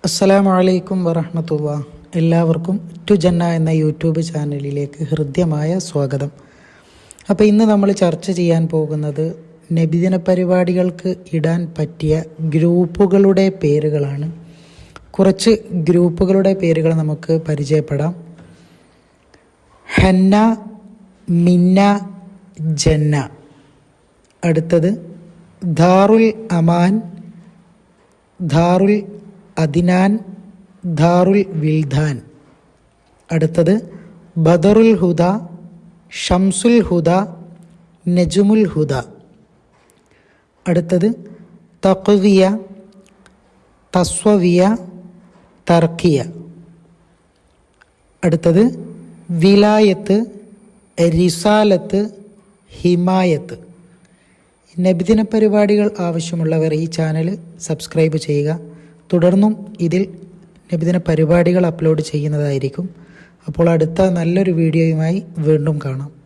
അസ്സലാമു അലൈക്കും വറഹ്മത്തുള്ളാഹി. എല്ലാവർക്കും ടു ജന്ന എന്ന യൂട്യൂബ് ചാനലിലേക്ക് ഹൃദ്യമായ സ്വാഗതം. അപ്പോൾ ഇന്ന് നമ്മൾ ചർച്ച ചെയ്യാൻ പോകുന്നത് നബിദിന പരിപാടികൾക്ക് ഇടാൻ പറ്റിയ ഗ്രൂപ്പുകളുടെ പേരുകളാണ്. കുറച്ച് ഗ്രൂപ്പുകളുടെ പേരുകൾ നമുക്ക് പരിചയപ്പെടാം. ഹന്ന, മിന്ന, ജന്ന. അടുത്തത് ദാറുൽ അമാൻ, ദാറുൽ അദിനാൻ, ദാറുൽ വിൽദാൻ. അടുത്തത് ബദറുൽ ഹുദ, ഷംസുൽ ഹുദ, നജുമുൽ ഹുദ. അടുത്തത് തഖ്വിയ, തസ്വവിയ, തർക്കിയ. അടുത്തത് വിലായത്ത്, റിസാലത്ത്, ഹിമായത്ത്. നബിദിന പരിപാടികൾ ആവശ്യമുള്ളവർ ഈ ചാനൽ സബ്സ്ക്രൈബ് ചെയ്യുക. തുടർന്നും ഇതിൽ നബിദിന പരിപാടികൾ അപ്ലോഡ് ചെയ്യുന്നതായിരിക്കും. അപ്പോൾ അടുത്ത നല്ലൊരു വീഡിയോയുമായി വീണ്ടും കാണാം.